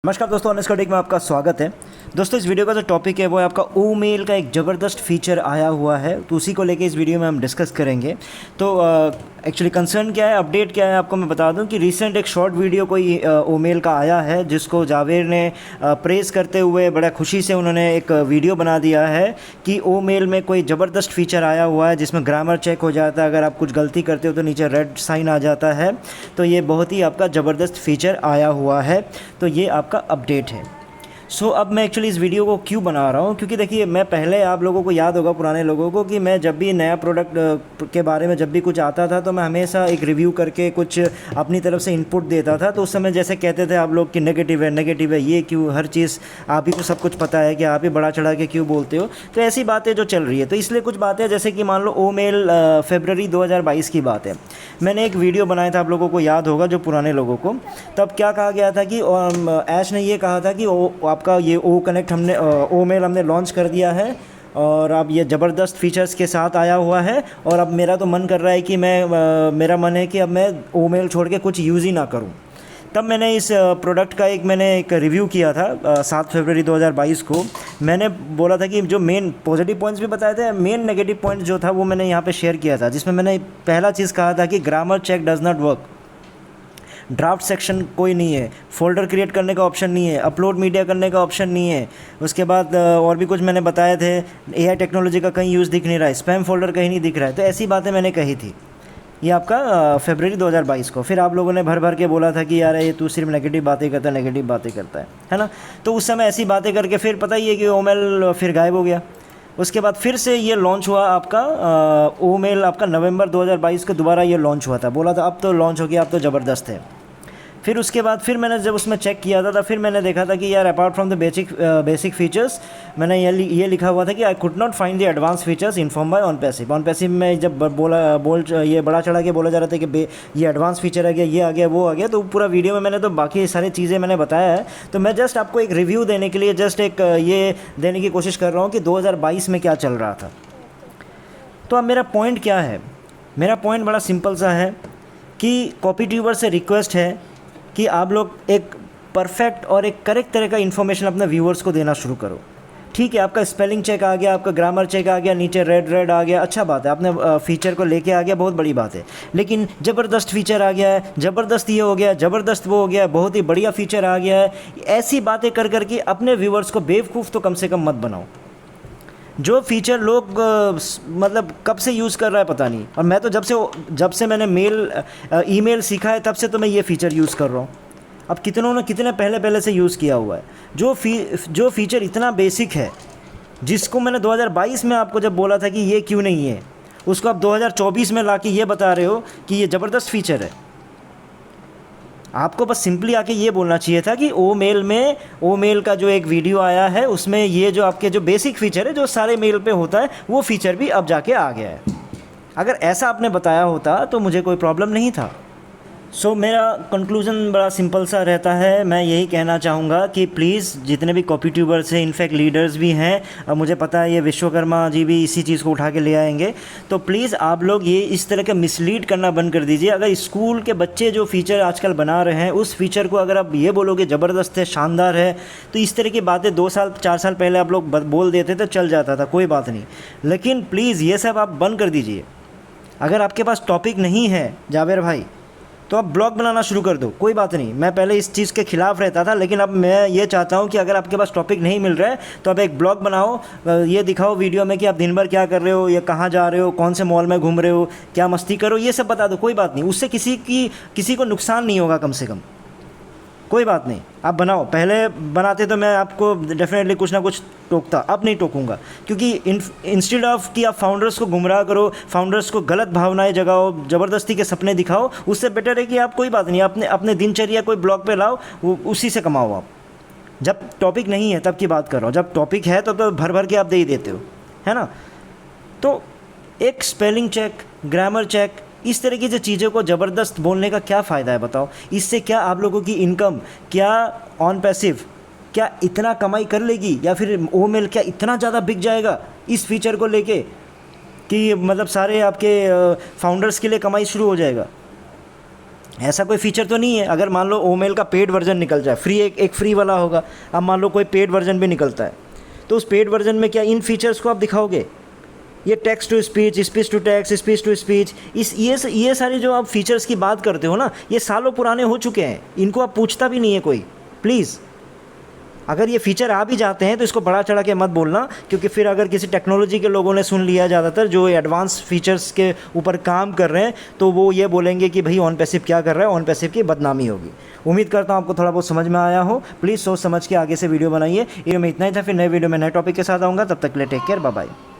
नमस्कार दोस्तों, honest coding में आपका स्वागत है। दोस्तों, इस वीडियो का जो टॉपिक है वो है आपका ईमेल का एक ज़बरदस्त फीचर आया हुआ है, तो उसी को लेके इस वीडियो में हम डिस्कस करेंगे। तो एक्चुअली कंसर्न क्या है, अपडेट क्या है, आपको मैं बता दूं कि रिसेंट एक शॉर्ट वीडियो कोई ईमेल का आया है जिसको जावेर ने प्रेज़ करते हुए बड़ा खुशी से उन्होंने एक वीडियो बना दिया है कि ईमेल में कोई ज़बरदस्त फीचर आया हुआ है जिसमें ग्रामर चेक हो जाता है। अगर आप कुछ गलती करते हो तो नीचे रेड साइन आ जाता है। तो ये बहुत ही आपका ज़बरदस्त फीचर आया हुआ है, तो ये आपका अपडेट है। अब मैं एक्चुअली इस वीडियो को क्यों बना रहा हूँ, क्योंकि देखिए मैं पहले, आप लोगों को याद होगा पुराने लोगों को, कि मैं जब भी नया प्रोडक्ट के बारे में जब भी कुछ आता था तो मैं हमेशा एक रिव्यू करके कुछ अपनी तरफ से इनपुट देता था। तो उस समय जैसे कहते थे आप लोग कि नेगेटिव है, ये क्यों, हर चीज़ आप ही को सब कुछ पता है कि आप ही बड़ा चढ़ा के क्यों बोलते हो। तो ऐसी बातें जो चल रही है, तो इसलिए कुछ बातें जैसे कि मान लो ईमेल फरवरी 2022 की बात है, मैंने एक वीडियो बनाया था, आप लोगों को याद होगा जो पुराने लोगों को। तब क्या कहा गया था कि ऐश ने ये कहा था कि आपका ये ओ कनेक्ट हमने ईमेल हमने लॉन्च कर दिया है और अब ये ज़बरदस्त फीचर्स के साथ आया हुआ है। और अब मेरा तो मन कर रहा है कि मेरा मन है कि अब मैं ईमेल छोड़ के कुछ यूज़ ही ना करूं। तब मैंने इस प्रोडक्ट का एक रिव्यू किया था 7 फरवरी 2022 को। मैंने बोला था कि जो मेन पॉजिटिव पॉइंट्स भी बताए थे, मेन नेगेटिव पॉइंट जो था वो मैंने यहाँ पे शेयर किया था, जिसमें मैंने पहला चीज़ कहा था कि grammar check does not work, draft section कोई नहीं है, फ़ोल्डर क्रिएट करने का ऑप्शन नहीं है, अपलोड मीडिया करने का ऑप्शन नहीं है। उसके बाद और भी कुछ मैंने बताए थे, एआई टेक्नोलॉजी का कहीं यूज़ दिख नहीं रहा है, स्पैम फ़ोल्डर कहीं नहीं दिख रहा है। तो ऐसी बातें मैंने कही थी, ये आपका फरवरी 2022 को। फिर आप लोगों ने भर भर के बोला था कि यार ये तू सिर्फ नेगेटिव बातें करता है ना। तो उस समय ऐसी बातें करके फिर पता ही है कि ईमेल फिर गायब हो गया। उसके बाद फिर से ये लॉन्च हुआ आपका ईमेल, आपका नवंबर 2022 को दोबारा ये लॉन्च हुआ था। बोला था अब तो लॉन्च हो गया, अब तो ज़बरदस्त है। फिर उसके बाद फिर मैंने जब उसमें चेक किया था, फिर मैंने देखा था कि यार apart from the basic features, मैंने ये लिखा हुआ था कि I could not find the advance features inform bye on passive में जब ये बड़ा चढ़ा के बोला जा रहा था कि ये एडवांस फीचर आ गया, ये आ गया, वो आ गया, तो पूरा वीडियो में मैंने तो बाकी सारी चीज़ें मैंने बताया है। तो मैं जस्ट आपको एक रिव्यू देने के लिए जस्ट एक ये देने की कोशिश कर रहा हूँ कि 2022 में क्या चल रहा था। तो अब मेरा पॉइंट क्या है, मेरा पॉइंट बड़ा सिंपल सा है कि कॉपी ट्यूबर से रिक्वेस्ट है कि आप लोग एक परफेक्ट और एक करेक्ट तरह का इन्फॉर्मेशन अपने व्यूअर्स को देना शुरू करो। ठीक है, आपका स्पेलिंग चेक आ गया, आपका ग्रामर चेक आ गया, नीचे रेड आ गया, अच्छा बात है, आपने फीचर को लेके आ गया, बहुत बड़ी बात है। लेकिन ज़बरदस्त फीचर आ गया है, ज़बरदस्त ये हो गया, ज़बरदस्त वो हो गया, बहुत ही बढ़िया फीचर आ गया है, ऐसी बातें कर करके अपने व्यूअर्स को बेवकूफ़ तो कम से कम मत बनाओ। जो फीचर लोग मतलब कब से यूज़ कर रहा है पता नहीं, और मैं तो जब से मैंने ईमेल सीखा है तब से तो मैं ये फ़ीचर यूज़ कर रहा हूँ। अब कितने पहले से यूज़ किया हुआ है। जो फ़ीचर इतना बेसिक है, जिसको मैंने 2022 में आपको जब बोला था कि ये क्यों नहीं है, उसको आप 2024 में ला के ये बता रहे हो कि ये ज़बरदस्त फ़ीचर है। आपको बस सिंपली आके ये बोलना चाहिए था कि ईमेल का जो एक वीडियो आया है उसमें ये जो आपके जो बेसिक फ़ीचर है जो सारे मेल पे होता है, वो फ़ीचर भी अब जाके आ गया है। अगर ऐसा आपने बताया होता तो मुझे कोई प्रॉब्लम नहीं था। मेरा कंक्लूज़न बड़ा सिंपल सा रहता है। मैं यही कहना चाहूँगा कि प्लीज़ जितने भी कॉपी ट्यूबर्स हैं, इनफैक्ट लीडर्स भी हैं, अब मुझे पता है ये विश्वकर्मा जी भी इसी चीज़ को उठा के ले आएंगे, तो प्लीज़ आप लोग ये इस तरह का मिसलीड करना बंद कर दीजिए। अगर स्कूल के बच्चे जो फ़ीचर आजकल बना रहे हैं, उस फ़ीचर को अगर आप ये बोलोगे ज़बरदस्त है, शानदार है, तो इस तरह की बातें 2 साल 4 साल पहले आप लोग बोल देते तो चल जाता था, कोई बात नहीं। लेकिन प्लीज़ ये सब आप बंद कर दीजिए। अगर आपके पास टॉपिक नहीं है जावेर भाई, तो आप ब्लॉग बनाना शुरू कर दो, कोई बात नहीं। मैं पहले इस चीज़ के ख़िलाफ़ रहता था, लेकिन अब मैं ये चाहता हूँ कि अगर आपके पास टॉपिक नहीं मिल रहा है तो आप एक ब्लॉग बनाओ, ये दिखाओ वीडियो में कि आप दिन भर क्या कर रहे हो, या कहाँ जा रहे हो, कौन से मॉल में घूम रहे हो, क्या मस्ती करो, ये सब बता दो, कोई बात नहीं। उससे किसी को नुकसान नहीं होगा, कम से कम कोई बात नहीं। आप बनाओ, पहले बनाते तो मैं आपको डेफिनेटली कुछ ना कुछ टोकता, अब नहीं टोकूंगा, क्योंकि इंस्टेड ऑफ कि आप फाउंडर्स को गुमराह करो, फाउंडर्स को गलत भावनाएं जगाओ, ज़बरदस्ती के सपने दिखाओ, उससे बेटर है कि आप कोई बात नहीं, अपने दिनचर्या कोई ब्लॉग पे लाओ, उसी से कमाओ आप। जब टॉपिक नहीं है तब की बात कर रहा हूँ, जब टॉपिक है तो भर भर के आप दे ही देते हो, है ना। तो एक स्पेलिंग चेक, ग्रामर चेक, इस तरह की जो चीज़ों को ज़बरदस्त बोलने का क्या फ़ायदा है बताओ। इससे क्या आप लोगों की इनकम, क्या ऑन पैसिव क्या इतना कमाई कर लेगी, या फिर ईमेल क्या इतना ज़्यादा बिक जाएगा इस फीचर को लेके कि मतलब सारे आपके फाउंडर्स के लिए कमाई शुरू हो जाएगा। ऐसा कोई फीचर तो नहीं है। अगर मान लो ओमेल का पेड वर्जन निकल जाए, फ्री एक फ्री वाला होगा, अब मान लो कोई पेड वर्जन भी निकलता है, तो उस पेड वर्जन में क्या इन फीचर्स को आप दिखाओगे? ये text to speech, speech to text, speech to speech, ये सारे जो आप फीचर्स की बात करते हो ना, ये सालों पुराने हो चुके हैं, इनको आप पूछता भी नहीं है कोई। प्लीज़, अगर ये फीचर आ भी जाते हैं तो इसको बड़ा चढ़ा के मत बोलना, क्योंकि फिर अगर किसी टेक्नोलॉजी के लोगों ने सुन लिया, ज़्यादातर जो एडवांस फीचर्स के ऊपर काम कर रहे हैं, तो वो ये बोलेंगे कि भाई ऑन पैसिव क्या कर रहा है, ऑन पैसिव की बदनामी होगी। उम्मीद करता हूँ आपको थोड़ा बहुत समझ में आया हो। प्लीज़ सोच समझ के आगे से वीडियो बनाइए। ये मैं इतना ही था, फिर नए वीडियो में नए टॉपिक के साथ आऊँगा। तब तक के लिए टेक केयर, बाय बाय।